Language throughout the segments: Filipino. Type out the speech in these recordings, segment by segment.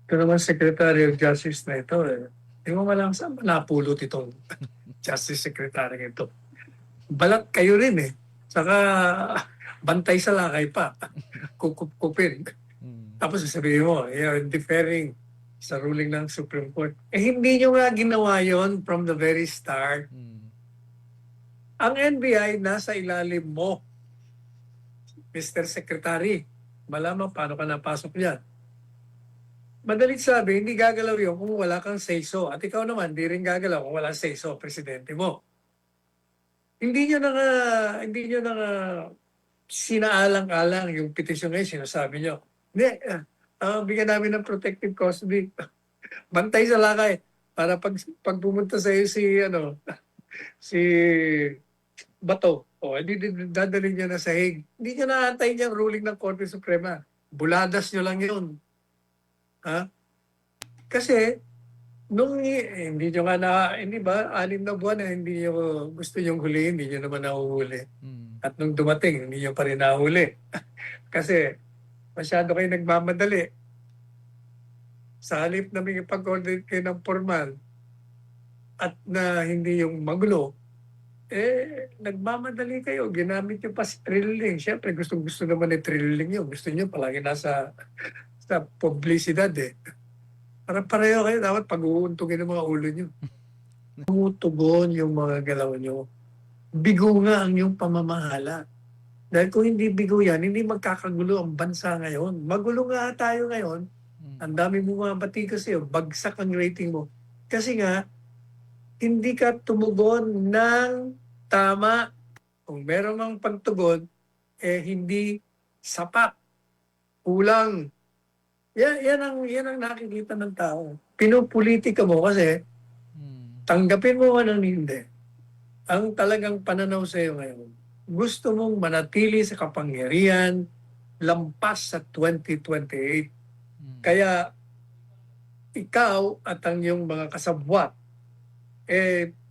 Ito naman Secretary of Justice na ito eh. Hindi mo malang saan napulot itong Justice Secretary ito. Balat kayo rin eh. Saka bantay sa lakay pa. Kukup-kupin. Mm. Tapos sasabihin mo, you're deferring sa ruling ng Supreme Court. Eh hindi nyo nga ginawa yon from the very start. Mm. Ang NBI nasa ilalim mo, Mr. Secretary. Malamang paano ka napasok yan. Madalit sabi, hindi gagalaw yun kung wala kang say-so. At ikaw naman, di rin gagalaw kung wala say-so, presidente mo. Hindi nyo na sinaalang-alang yung petisyon ngayon, sinasabi nyo. Hindi, bigyan namin ng protective custody. Bantay sa lakay. Para pag pumunta sa iyo si Bato, dadalhin niya na sa Hague. Hindi niya naantay niya ang ruling ng Korte Suprema. Buladas nyo lang yun. Ha? Kasi, hindi nyo nga hindi ba, 6 na buwan na hindi nyo gusto nyong hulihin, hindi nyo naman nahuhuli. Mm. At nung dumating, hindi nyo pa rin nahuli. Kasi, masyado kayo nagmamadali. Sa halip na may ipag-coordinate kayo ng formal at na hindi yung magulo, nagmamadali kayo. Ginamit nyo pa si thrilling. Siyempre, gusto naman ni thrilling yun. Gusto nyo palagi nasa sa publicidad eh. Para pareho kayo, dapat pag-uuntugin ng mga ulo nyo. Tumutugon yung mga galaw nyo. Bigo nga ang yung pamamahala. Dahil kung hindi bigo yan, hindi magkakagulo ang bansa ngayon. Magulo nga tayo ngayon. Ang dami mo mga bati kasi, bagsak ang rating mo. Kasi nga, hindi ka tumugon ng tama. Kung meron mang pagtugon, hindi sapat. Kulang. Yan ang nakikita ng tao. Pinupolitika mo kasi tanggapin mo man ang hindi. Ang talagang pananaw sa iyo ngayon, gusto mong manatili sa kapangyarihan lampas sa 2028. Kaya ikaw at ang iyong mga kasabwat,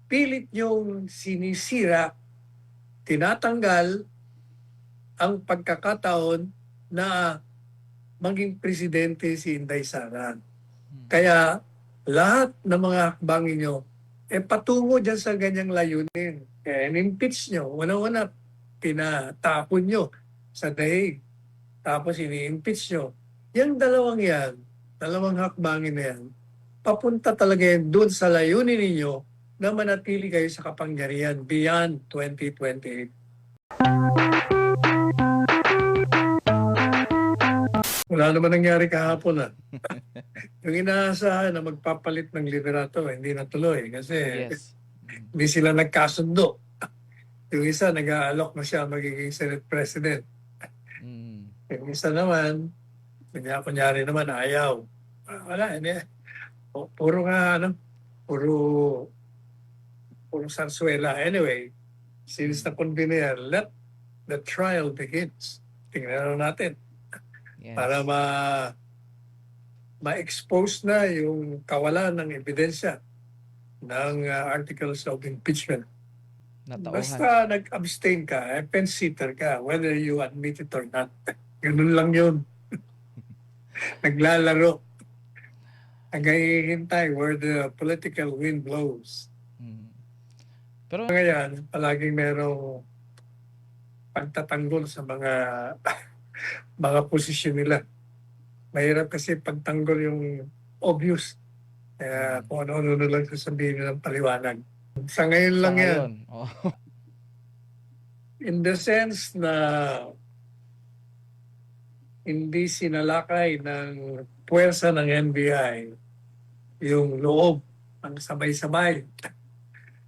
pilit niyong sinisira, tinatanggal ang pagkakataon na maging presidente si Inday Sara. Kaya lahat ng mga hakbangin nyo, patungo dyan sa ganyang layunin. Kaya in-impeach nyo, una-una, pinatapon nyo sa daig. Tapos ini-impeach nyo. Yung dalawang hakbangin na yan, papunta talaga yan doon sa layunin ninyo na manatili kayo sa kapangyarihan beyond 2028. Wala naman nangyari kahapon Yung inaasahan na magpapalit ng liderato, hindi natuloy kasi Yes. hindi sila nagkasundo. Yung isa, nag-aalok na siya magiging Senate President. Yung isa naman, kunyari naman, ayaw. Wala, hindi. Puro sarsuela. Anyway, since na-convene na yan, let the trial begins. Tingnan natin. Yes. Para ma-expose na yung kawalan ng ebidensya ng articles of impeachment. Natauhan. Basta nag-abstain ka, pen-sitter ka, whether you admit it or not. Ganun lang yun. Naglalaro. Hanggang hihintay where the political wind blows. Pero Ngayon, palaging merong pagtatanggol sa mga posisyon nila. Mahirap kasi pagtanggol yung obvious. Kaya kung ano-ano na lang sasabihin ng paliwanag. Sa ngayon lang yan. In the sense na hindi sinalakay ng puwersa ng NBI yung loob ang sabay-sabay.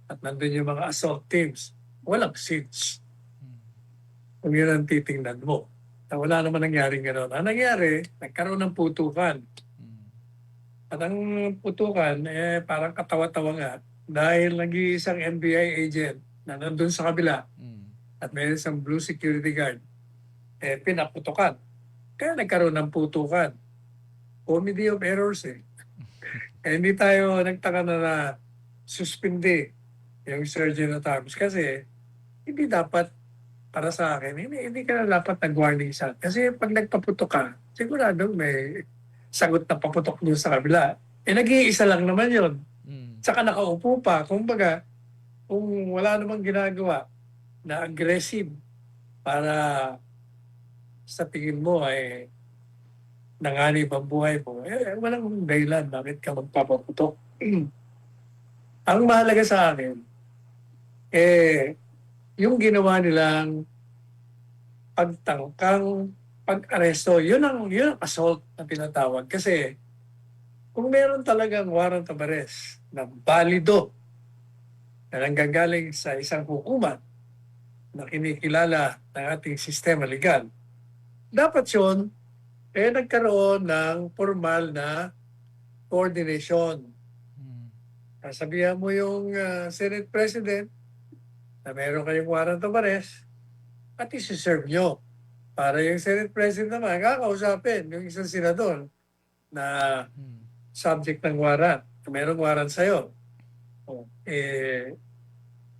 At nandun yung mga assault teams. Walang siege. Kung yun ang titingnan mo. Wala naman nangyaring gano'n. Ang nangyari, nagkaroon ng putukan. At ang putukan, parang katawa-tawa nga. Dahil nag-iisang NBI agent na nandun sa kabila at may isang blue security guard, pinaputukan. Kaya nagkaroon ng putukan. Comedy of errors hindi tayo nagtaka na suspindi yung Surgeon at Arms kasi hindi dapat para sa akin, hindi ka na dapat nag-warning shot. Kasi pag nagpaputok ka, sigurado may sagot na paputok nyo sa kabila. Nag-iisa lang naman yon. Mm. Tsaka nakaupo pa. Kumbaga, kung wala namang ginagawa na aggressive para sa tingin mo ay nanganib ang buhay mo, walang dahilan bakit ka magpapaputok. Ang mahalaga sa akin, yung ginawa nilang pagtangkang pag-aresto, yun ang assault na tinatawag. Kasi kung meron talagang warrant of arrest na balido na nanggagaling sa isang hukuman na kinikilala ng ating sistema legal, dapat yun, nagkaroon ng formal na coordination. Mm. Sabihan mo yung Senate President na meron kayong warrant of arrest at isi-serve nyo. Para yung Senate President naman, kakausapin yung isang senador na Mm. subject ng warrant. Merong warrant sa'yo.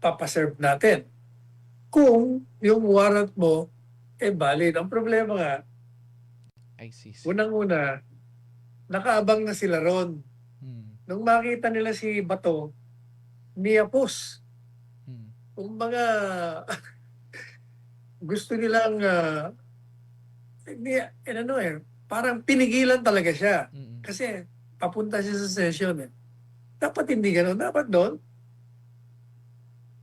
Papaserve natin. Kung yung warrant mo valid. Ang problema nga, ICC. unang-una, nakaabang na sila ron. Mm. Nung makita nila si Bato, niyapos. Mm. Kumbaga, gusto nilang, parang pinigilan talaga siya. Mm. Kasi papunta siya sa session. Dapat hindi ganun. Dapat doon,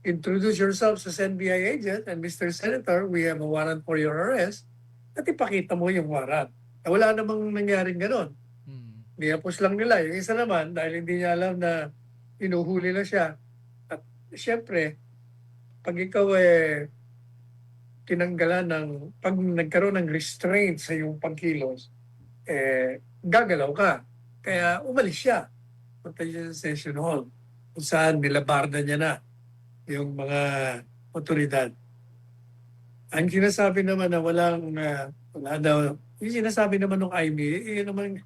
introduce yourself as NBI agent and Mr. Senator, we have a warrant for your arrest. At ipakita mo yung warrant. Wala namang nangyaring ganun. Mm. Niyapos lang nila. Yung isa naman, dahil hindi niya alam na inuhuli na siya. At siyempre, pag ikaw tinanggalan pag nagkaroon ng restraint sa iyong pagkilos, gagalaw ka. Kaya umalis siya. Punta siya sa session hall. Kung saan nilabarda niya na yung mga otoridad. Ang sinasabi naman na wala daw, yung sinasabi naman ng IME, yun naman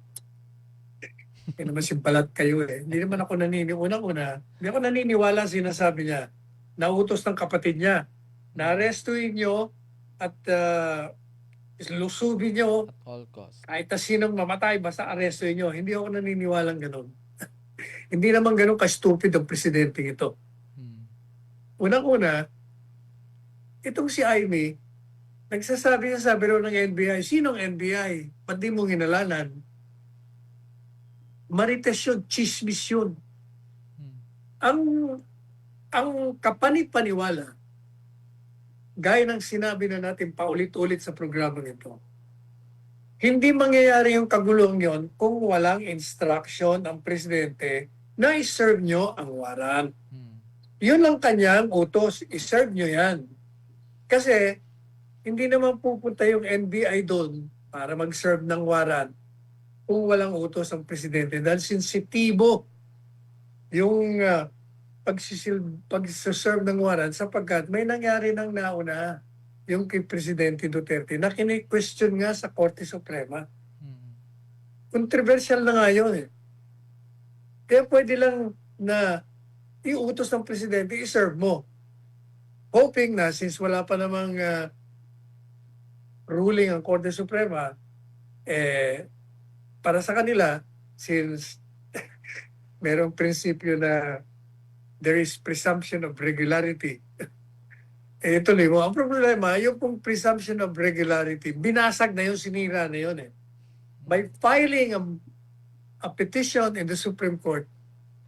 simpalat kayo . Hindi naman ako hindi ako naniniwala sinasabi niya. Nautos ng kapatid niya. Na-arrestuin nyo at lusubin nyo At all costs. kahit na sinong mamatay, basta arrestuin nyo. Hindi ako naniniwalang ganun. Hindi naman ganun ka-stupid ang presidente ito. Mm. Unang-una, itong si Amy, nagsasabi sa biro ng NBI, sinong NBI? Ba't di mo hinalanan? Marites yun, chismis yun. Mm. Ang kapanipaniwala, gaya ng sinabi na natin paulit-ulit sa programa nito, hindi mangyayari yung kagulong yon kung walang instruction ang presidente na iserve nyo ang warrant. Mm. Yun lang kanyang utos, iserve nyo yan. Kasi hindi naman pupunta yung NBI doon para mag-serve ng warrant kung walang utos ang presidente dahil sensitibo yung pag-serve ng warrant sapagkat may nangyari ng nauna yung kay Presidente Duterte na kini-question nga sa Korte Suprema. Mm. Controversial na nga yun . Kaya pwede lang na iutos ng Presidente, iserve mo. Hoping na since wala pa namang ruling ang Korte Suprema, para sa kanila, since merong prinsipyo na there is presumption of regularity. Tuloy mo. Ang problema, yung pong presumption of regularity, binasag na yun, sinira na yun . By filing a petition in the Supreme Court,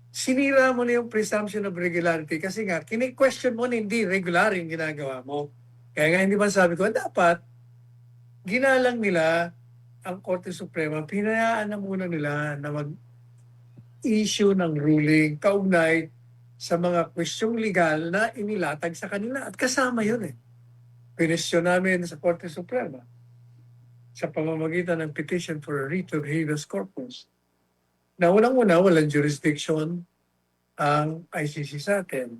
sinira mo na yung presumption of regularity kasi nga, kini-question mo na hindi regular yung ginagawa mo. Kaya nga hindi ba sabi ko, dapat ginalang nila ang Korte Suprema, pinayaan na muna nila na mag-issue ng ruling kaugnay sa mga kwestyong legal na inilatag sa kanila. At kasama yun . Pinestyon namin sa Korte Suprema sa pamamagitan ng petition for a writ of habeas corpus. Na unang-una, walang jurisdiction ang ICC sa atin.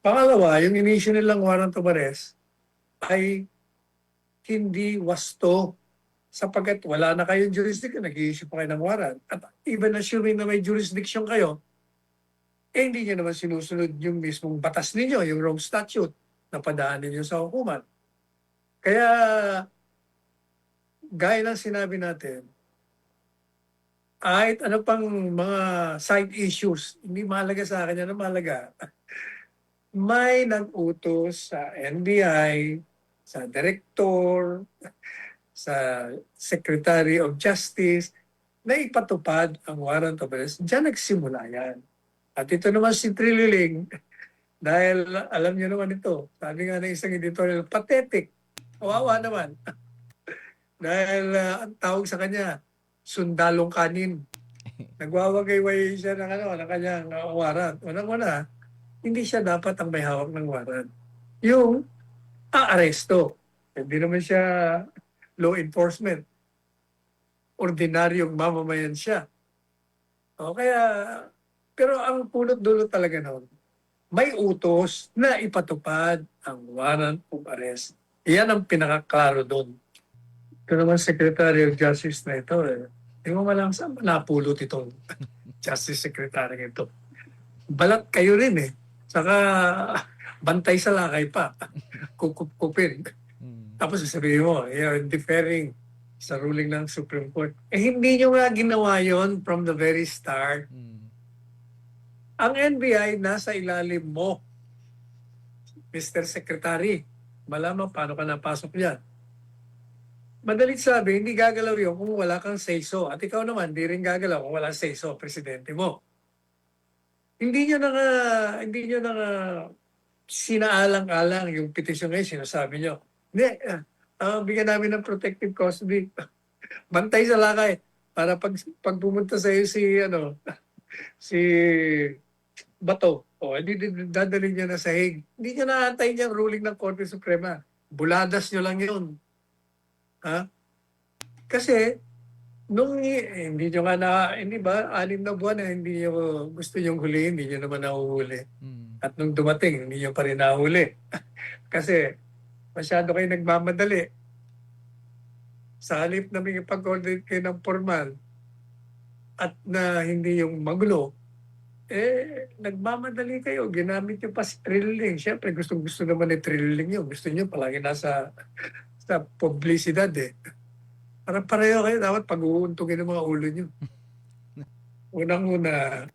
Pangalawa, yung inisyu nilang warrant of arrest ay hindi wasto sapagkat wala na kayong jurisdiction, nag-i-issue pa kayo ng warrant. At even assuming na may jurisdiction kayo, hindi nyo naman sinusunod yung mismong batas ninyo, yung Rome Statute na padaan ninyo sa hukuman. Kaya, gaya ng sinabi natin, kahit ano pang mga side issues, hindi mahalaga sa akin yan. Ang mahalaga, may nag-utos sa NBI, sa Director, sa Secretary of Justice, na ipatupad ang warrant of arrest. Diyan nagsimula yan. At ito naman si Trililing, dahil alam niyo naman ito, sabi nga ng isang editorial, pathetic. Kawawa naman. Dahil ang tawag sa kanya, sundalong kanin. Nagwawagay-way siya ng kanyang warrant. Unang-una, hindi siya dapat ang may hawak ng warrant. Yung aaresto. Hindi naman siya law enforcement. Ordinaryong mamamayan siya. O kaya, pero ang punot-dulo talaga noon, may utos na ipatupad ang warrant of arrest. Iyan ang pinakaklaro doon. Ito naman Secretary of Justice na ito. Hindi mo malang saan napulot itong Justice Secretary ito. Balat kayo rin eh. Saka bantay sa lakay pa. Kukup-kupin. Tapos sasabihin mo, you're deferring sa ruling ng Supreme Court. Eh hindi nyo nga ginawa yon from the very start. Ang NBI nasa ilalim mo, Mr. Secretary. Malamang paano ka napasok yan. Madalit sabi, hindi gagalaw yun kung wala kang say-so. At ikaw naman, di rin gagalaw kung wala say-so, presidente mo. Hindi nyo na nga sinaalang-alang yung petisyon ngayon, sinasabi nyo. Hindi, bigyan namin ng protective custody. Bantay sa lakay. Para pag pumunta sa iyo si Bato, hindi dadalhin niya na sa Hague. Hindi niya naantay niya ang ruling ng Korte Suprema. Buladas nyo lang yun. Ha? Kasi, hindi nyo nga hindi ba, 6 na buwan na hindi nyo gusto yung hulihin, hindi nyo naman nahuhuli. At nung dumating, hindi nyo pa rin nahuli. Kasi, masyado kayo nagmamadali. Sa halip na may pag-coordinate kayo ng formal at na hindi yung magulo, nagmamadali kayo. Ginamit nyo pa si Trililing. Siyempre, gusto naman ni Trililing yun. Gusto nyo palagi nasa sa publicidad eh. Para pareho kayo, dapat pag-uuntugin ng mga ulo nyo. Unang-una,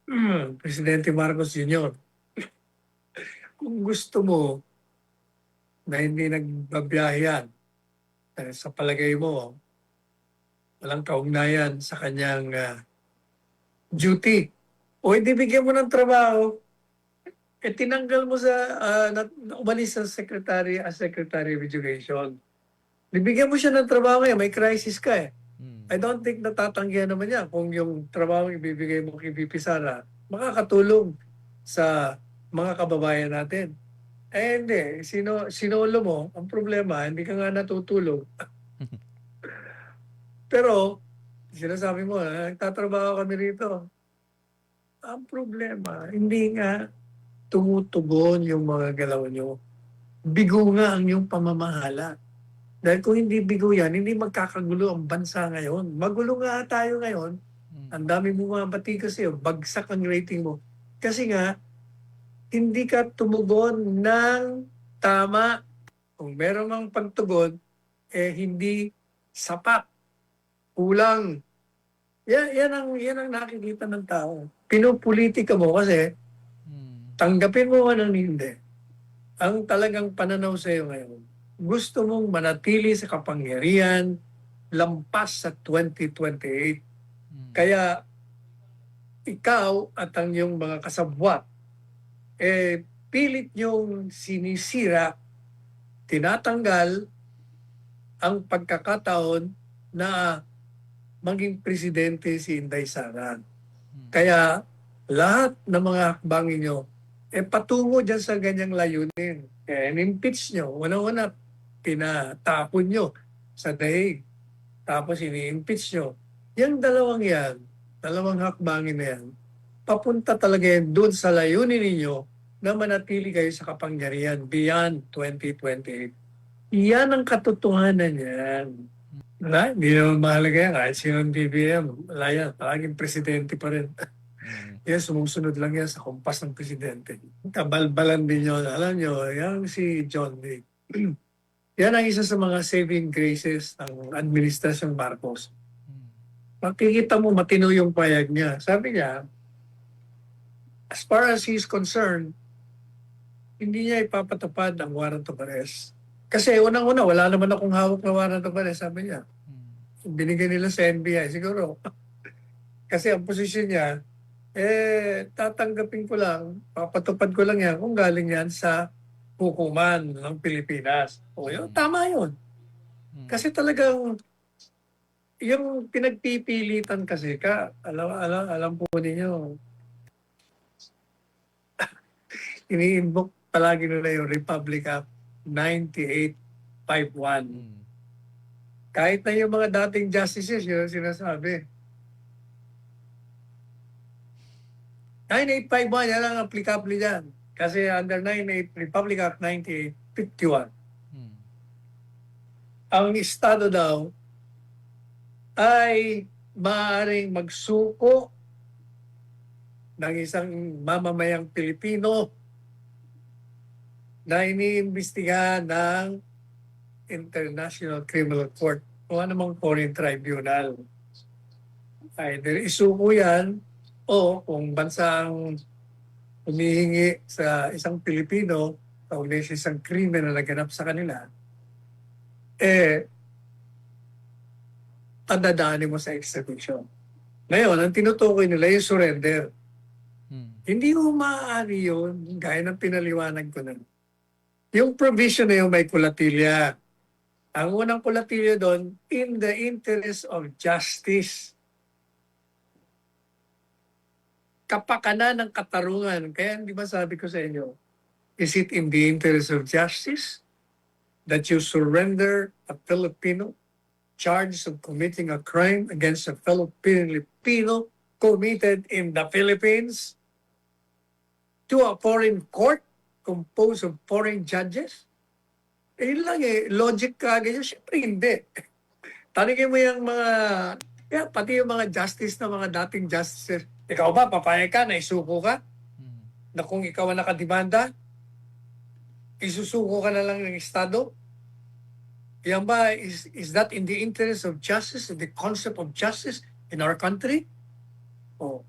Presidente Marcos Jr., kung gusto mo na hindi nagbabiyahe yan, sa palagay mo, walang kaugnayan sa kanyang duty. O hindi bigyan mo ng trabaho, tinanggal mo umalis sa Secretary as Secretary of Education. Bibigyan mo siya ng trabaho ngayon, may crisis ka eh. I don't think natatanggihan naman niya kung yung trabaho ibibigay mo kay VP Sara, makakatulong sa mga kababayan natin. Hindi. Sinolo mo, ang problema, hindi ka nga natutulog. Pero, sinasabi mo, nagtatrabaho kami rito. Ang problema, hindi nga tumutugon yung mga galaw nyo. Bigo nga ang yung pamamahala. Dahil kung hindi bigo yan, hindi magkakagulo ang bansa ngayon. Magulo nga tayo ngayon. Ang dami mo mga bati kasi, bagsak ang rating mo. Kasi nga, hindi ka tumugon ng tama. Kung meron mang pagtugon, hindi sapat. Kulang. Yan ang nakikita ng tao. Pinupolitika mo kasi, tanggapin mo man ang hindi. Ang talagang pananaw sa iyo ngayon, gusto mong manatili sa kapangyarihan lampas sa 2028. Kaya ikaw at ang iyong mga kasabwat, pilit niyong sinisira, tinatanggal ang pagkakataon na maging presidente si Inday Sara. Kaya lahat ng mga hakbangin nyo, patungo dyan sa ganyang layunin. Kaya in-impeach nyo, una-una, pinatapon nyo sa daig. Tapos ini-impeach nyo. Yung dalawang hakbangin na yan, papunta talaga yan doon sa layunin ninyo na manatili kayo sa kapangyarihan beyond 2028. Yan ang katotohanan yan. Hindi naman mahalaga yan. Kahit sinong BBM, wala yan. Palaging presidente pa rin. Yan, sumusunod lang yan sa kumpas ng presidente. Kabalbalan din yun. Alam nyo, yan si John Dick. Yan ang isa sa mga saving graces ng Administrasyong Marcos. makikita mo matino yung payag niya. Sabi niya, as far as he's concerned, hindi niya ipapatupad ang warrant of arrest. Kasi unang-una, wala naman akong hawak na warrant of arrest, sabi niya. Binigay nila sa NBI, siguro. Kasi ang posisyon niya, tatanggapin ko lang, papatupad ko lang yan kung galing yan sa hukuman ng Pilipinas. O yun, tama yun. Kasi talagang yung pinagpipilitan kasi alam po ninyo, ini-invoke palagi nila yung Republic Act 9851. Kahit na yung mga dating justices, yun ang sinasabi. 9851, yan ang applicable dyan. Kasi under Republic Act 9851, ang Estado daw ay maaaring magsuko ng isang mamamayang Pilipino na iniimbestigahan ng International Criminal Court o anumang foreign tribunal. Either isuko yan o kung bansang humihingi sa isang Pilipino kaugnay sa isang krimen na naganap sa kanila, padadaanin mo sa extradition. Ngayon, ang tinutukoy nila yung surrender. Hindi mo maaari yun, gaya ng pinaliwanag ko na. Yung provision na yung may kulatilya. Ang unang kulatilya doon, in the interest of justice. Kapakanan ng katarungan. Kaya di ba sabi ko sa inyo, is it in the interest of justice that you surrender a Filipino charged of committing a crime against a fellow Filipino committed in the Philippines to a foreign court composed of foreign judges? Yun lang logic ka ganyan. Siyempre hindi. Tanigin mo yung mga, pati yung mga justice na mga dating justices. Ikaw ba, papayag ka na isuko ka? Na kung ikaw ang nakadimanda, isusuko ka na lang ng Estado? Yan ba, is that in the interest of justice, the concept of justice in our country? O.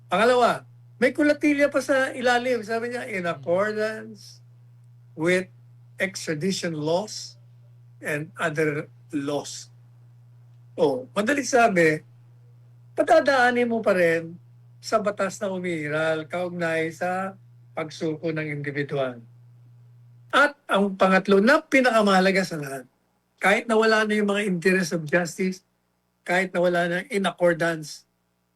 Pangalawa, may kulatilya pa sa ilalim. Sabi niya, in accordance with extradition laws and other laws. O, madaling sabi, patadaanin mo pa rin sa batas na umiiral kaugnay sa pagsuko ng individual. At ang pangatlo na pinakamahalaga sa lahat, kahit na wala na yung mga interest of justice, kahit na wala na in accordance,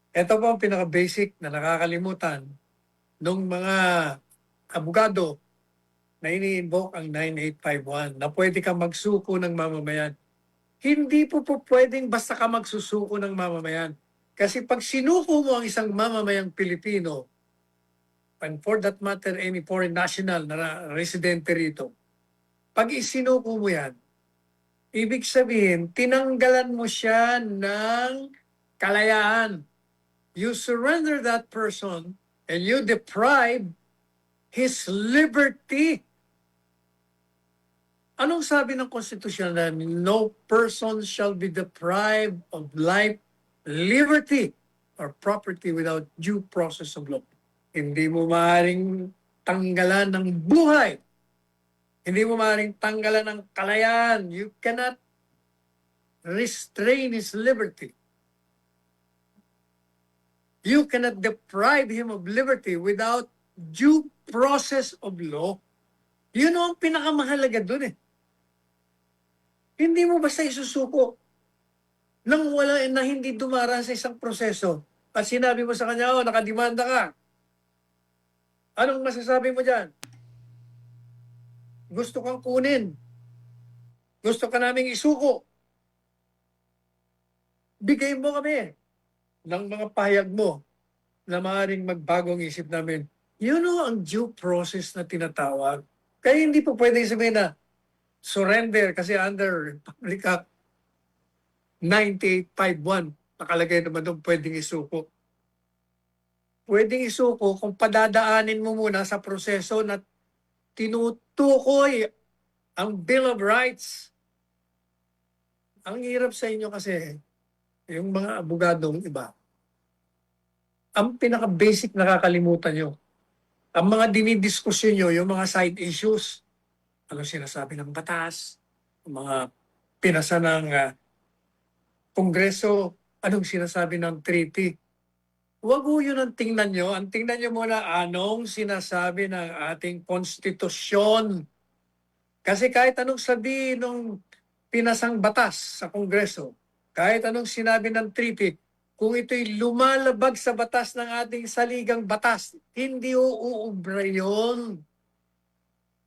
ito po ang pinaka-basic na nakakalimutan ng mga abogado na ini-invoke ang 9851 na pwede kang magsuko ng mamamayan. Hindi po pwedeng basta ka magsusuko ng mamamayan. Kasi pag sinuko mo ang isang mamamayang Pilipino, and for that matter, any foreign national na residente rito, pag isinuko mo yan, ibig sabihin, tinanggalan mo siya ng kalayaan. You surrender that person and you deprive his liberty. Anong sabi ng konstitusyon namin? No person shall be deprived of life, liberty, or property without due process of law. Hindi mo maaaring tanggalan ng buhay. Hindi mo maaaring tanggalan ng kalayaan. You cannot restrain his liberty. You cannot deprive him of liberty without due process of law. Yun ang pinakamahalaga dun eh. Hindi mo basta isusuko nang wala na hindi dumaraan sa isang proseso at sinabi mo sa kanya, nakadimanda ka. Anong masasabi mo dyan? Gusto kang kunin. Gusto ka naming isuko. Bigay mo kami ng mga pahayag mo na maaaring magbagong isip namin. Yun ang due process na tinatawag. Kaya hindi po pwedeng sabihin na surrender kasi under Republic Act 9851 nakalagay naman doon pwedeng isuko. Pwedeng isuko kung padadaanin mo muna sa proseso na tinutukoy ang Bill of Rights. Ang hirap sa inyo kasi yung mga abogadong iba, ang pinaka-basic nakakalimutan nyo. Ang mga dinidiskusyon nyo, yung mga side issues, ano sinasabi ng batas, ang mga pinasa ng Kongreso, anong sinasabi ng treaty. Huwag ho yun ang tingnan nyo. Ang tingnan nyo muna anong sinasabi ng ating konstitusyon. Kasi kahit anong sabi ng pinasang batas sa Kongreso, kahit anong sinabi ng treaty, kung ito'y lumalabag sa batas ng ating saligang batas, hindi uuubra yun.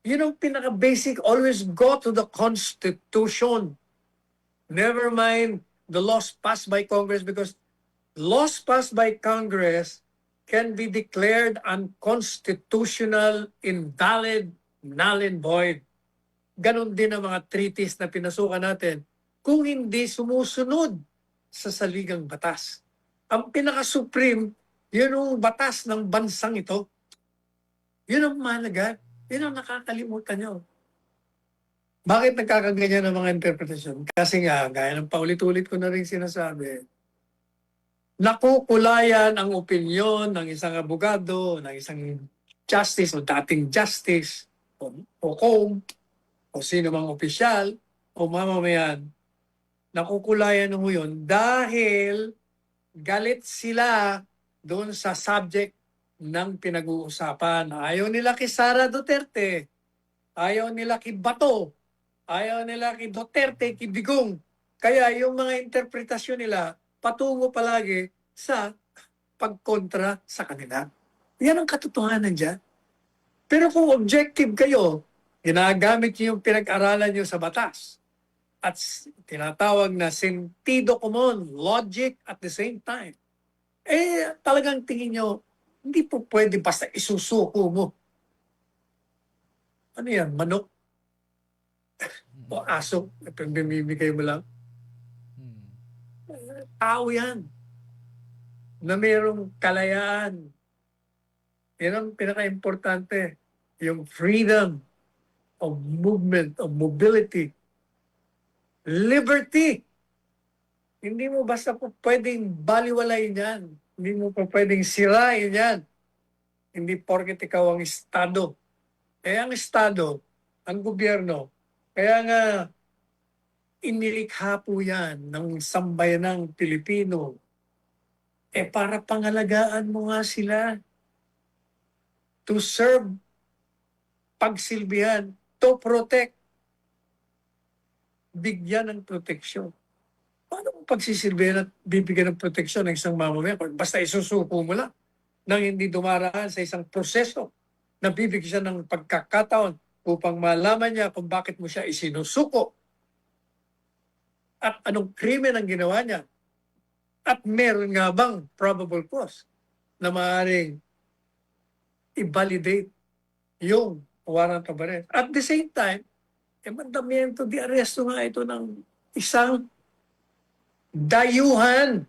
Yun ang pinaka-basic. Always go to the Constitution. Never mind the laws passed by Congress because laws passed by Congress can be declared unconstitutional, invalid, null and void. Ganon din ang mga treaties na pinasukan natin kung hindi sumusunod sa saligang batas. Ang pinaka-supreme, yun ang batas ng bansang ito. Yun ang mahalaga. Yun ang nakakalimutan nyo. Bakit nagkakaganyan ng mga interpretasyon? Kasi nga, gaya ng paulit-ulit ko na rin sinasabi, nakukulayan ang opinyon ng isang abogado, ng isang justice o dating justice, o COMP, o sino mang opisyal, o mamamayan, nakukulayan mo yun dahil galit sila doon sa subject ng pinag-uusapan. Ayaw nila kay Sara Duterte, ayaw nila kay Bato, ayaw nila kay Duterte, kay Digong. Kaya yung mga interpretasyon nila patungo palagi sa pagkontra sa kanila. Yan ang katotohanan dyan. Pero kung objective kayo, ginagamit niyo yung pinag-aralan niyo sa batas at tinatawag na sentido común, logic at the same time, talagang tingin nyo, hindi po pwede basta isusuko mo. Ano yan, manok o aso, bimimigay mo lang. Mm. Tao yan na mayroong kalayaan. Yan ang pinaka-importante. Yung freedom of movement, of mobility. Liberty. Hindi mo basta po pwedeng baliwalayin yan. Hindi mo po pwedeng sirain yan. Hindi porket ikaw ang Estado. Ang Estado, ang gobyerno, kaya nga inilikha po yan ng sambayanang Pilipino. Para pangalagaan mo nga sila. To serve, pagsilbihan, to protect. Bigyan ng proteksyon. Paano mo pagsisilbihan at bibigyan ng proteksyon ng isang mamamayan? Basta isusuko mo lang nang hindi dumaraan sa isang proseso na bibigyan siya ng pagkakataon upang malaman niya kung bakit mo siya isinusuko at anong krimen ang ginawa niya. At meron nga bang probable cause na maaaring i-validate yung warrant of arrest. At the same time, mandamiento di aresto nga ito ng isang dayuhan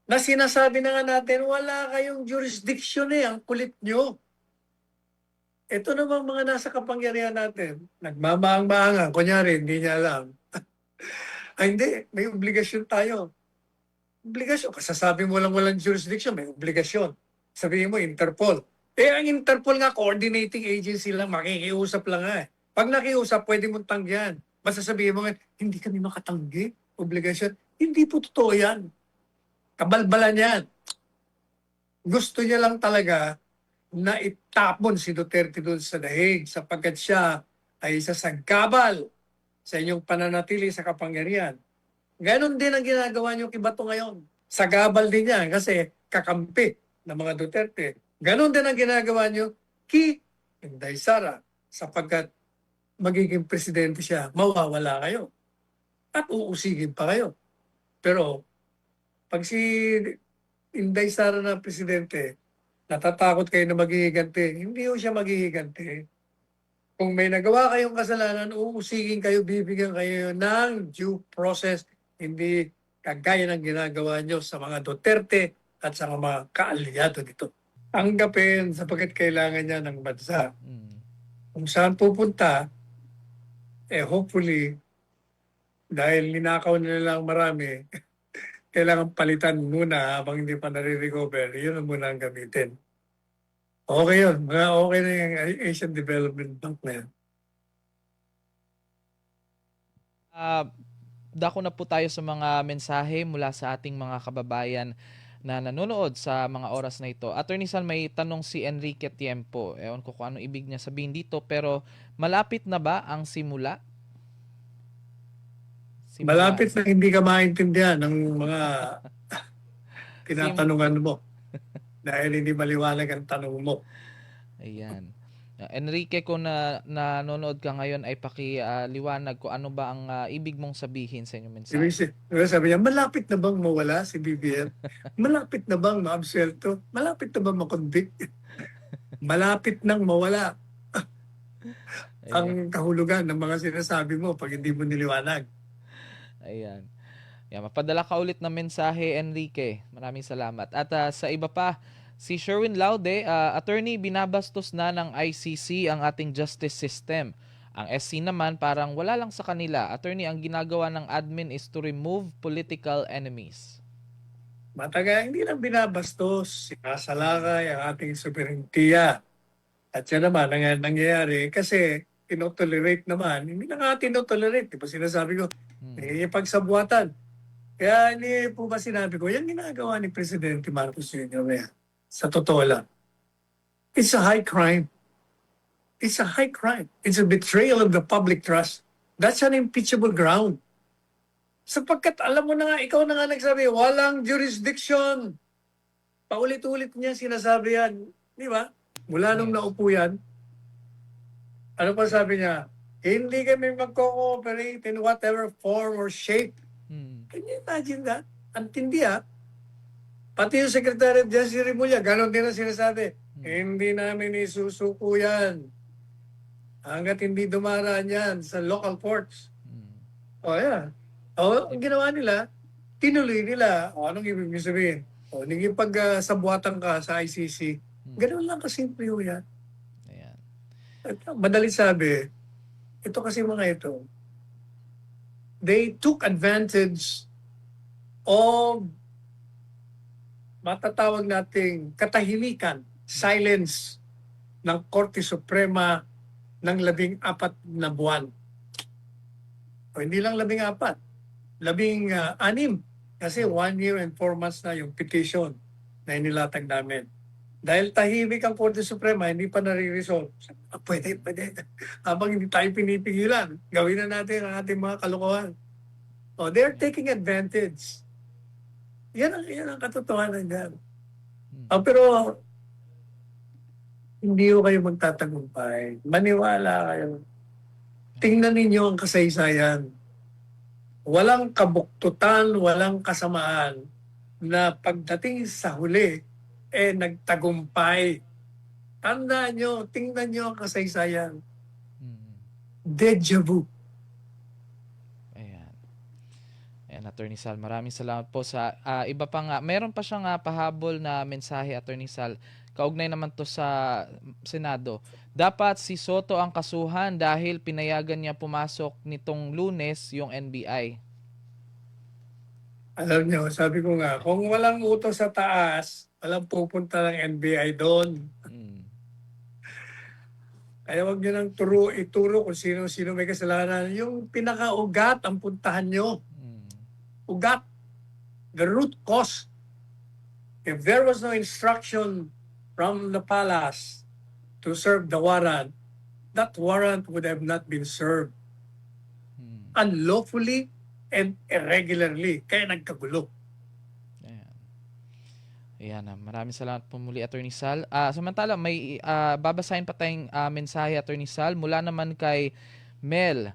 na sinasabi na nga natin, wala kayong jurisdiction ang kulit nyo. Ito namang mga nasa kapangyarihan natin, nagmamaang-maangan, kunyari, hindi niya alam. Hindi, may obligasyon tayo. Obligasyon, kasasabi mo lang walang jurisdiction, may obligasyon. Sabihin mo, Interpol. Ang Interpol nga, coordinating agency lang, makikiusap lang nga. Pag nakiusap, pwede mong tanggihan. Basta sabihin mo nga, hindi kami makatanggi. Obligasyon. Hindi po totoo yan. Kabalbalan yan. Gusto niya lang talaga na itapon si Duterte doon sa dahig sapagkat siya ay isa sa gabal sa inyong pananatili sa kapangyarihan. Ganon din ang ginagawa niyo kay Bato ngayon. Sa gabal din yan kasi kakampi ng mga Duterte. Ganon din ang ginagawa niyo kay Inday Sara sapagkat magiging presidente siya, mawawala kayo. At uusigin pa kayo. Pero pag si Inday Sara na presidente, natatakot kayo na maghihiganti. Hindi ho siya maghihiganti. Kung may nagawa kayong kasalanan, uusigin kayo, bibigyan kayo ng due process. Hindi kagaya ng ginagawa nyo sa mga Duterte at sa mga kaalyado nito. Tanggapin sapagkat kailangan niya ng bansa. Mm. Kung saan pupunta, hopefully, dahil ninakaw nila lang marami, kailangan palitan muna habang hindi pa nare-recover, yun ang muna ang gamitin. Okay yun. Mga okay na yung Asian Development Bank na yan. Dako na po tayo sa mga mensahe mula sa ating mga kababayan na nanonood sa mga oras na ito. Attorney Sal, may tanong si Enrique Tiempo. Ewan ko kung ano ibig niya sabihin dito, pero malapit na ba ang simula? Malapit na hindi ka maintindihan ng mga tinatanungan mo dahil hindi maliwanag ang tanong mo. Ayan. Enrique, kung nanonood ka ngayon ay pakiliwanag kung ano ba ang ibig mong sabihin sa inyong mensahe. Sabi niya, malapit na bang mawala si BBM? Malapit na bang maabsuelto? Malapit na bang makonvict? Malapit nang mawala ang kahulugan ng mga sinasabi mo pag hindi mo niliwanag. Ayan. Yan, mapadala ka ulit ng mensahe, Enrique. Maraming salamat. At sa iba pa, si Sherwin Laude, attorney, binabastos na ng ICC ang ating justice system. Ang SC naman parang wala lang sa kanila. Attorney, ang ginagawa ng admin is to remove political enemies. Matagal, hindi lang binabastos, sinasalakay ang ating soberentiya. At yan naman, ang nangyayari, kasi tinotolerate naman, hindi na nga tinotolerate. Di ba sinasabi ko, pagsabuatan. Kaya hindi po ba sinabi ko, yan ginagawa ni Presidente Marcos Jr. Sa totoo lang. It's a high crime. It's a high crime. It's a betrayal of the public trust. That's an impeachable ground. Sapagkat alam mo na nga, ikaw na nga nagsabi, walang jurisdiction. Paulit-ulit niya sinasabi yan. Di ba? Mula nung naupo yan, ano pa sabi niya? Hindi kami magko-cooperate in whatever form or shape. Can you imagine that? Ang tindi Pati yung Secretary of Justice Remulla, ganon din ang sinasabi. Hindi namin isusuko yan. Hanggat hindi dumaraan yan sa local courts. O yan. O, ang ginawa nila, tinuloy nila. O, anong ibig sabihin? O, naging pag-sabuatan ka sa ICC, ganon lang kasimple yun yan. Ayan. At madali sabi, ito kasi mga ito, they took advantage of matatawag nating katahimikan, silence ng Korte Suprema ng 14 na buwan. O hindi lang 14, 16. Kasi 1 year and 4 months na yung petition na inilatag namin. Dahil tahimik ang Korte Suprema, hindi pa nare-resolve. Pwede. Habang hindi tayo pinipigilan, gawin na natin ang ating mga kalokohan. Oh, they're taking advantage. Yan ang katotohanan yan. Pero hindi ko kayo magtatagumpay. Maniwala kayo. Tingnan ninyo ang kasaysayan. Walang kabuktutan, walang kasamaan na pagdating sa huli, nagtagumpay. Tandaan nyo, tingnan nyo ang kasaysayan. Deja vu. Attorney Sal, maraming salamat po sa iba pa nga. Meron pa siyang pahabol na mensahe, Attorney Sal. Kaugnay naman to sa Senado. Dapat si Soto ang kasuhan dahil pinayagan niya pumasok nitong Lunes yung NBI. Alam niyo, sabi ko nga, kung walang utos sa taas, walang pupunta ng NBI doon. Kaya wag niyo nang ituro kung sino may kasalanan. Yung pinakaugat ang puntahan niyo. Ugat, the root cause. If there was no instruction from the palace to serve the warrant, that warrant would have not been served. Unlawfully and irregularly. Kaya nagkagulo. Ayan, maraming salamat po muli, Attorney Sal. Samantala, may babasahin pa tayong mensahe, Attorney Sal, mula naman kay Mel.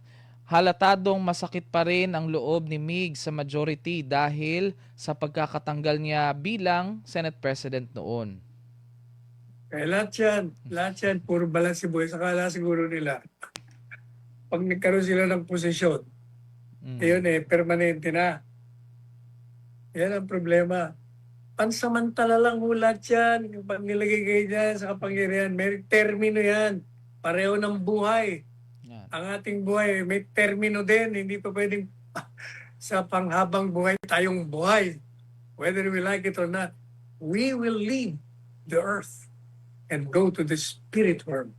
Halatadong masakit pa rin ang loob ni Mig sa majority dahil sa pagkakatanggal niya bilang Senate President noon. Lahat yan, puro balas si Boy. Sakala siguro nila, pag nagkaroon sila ng posisyon, yun permanente na. Yan ang problema. Pansamantala lang ulat yan. Pag nilagay kayo dyan sa kapangyarihan, may termino yan. Pareho ng buhay. Ang ating buhay, may termino din. Hindi pa pwedeng sa panghabang buhay tayong buhay. whether we like it or not, we will leave the earth and go to the spirit world.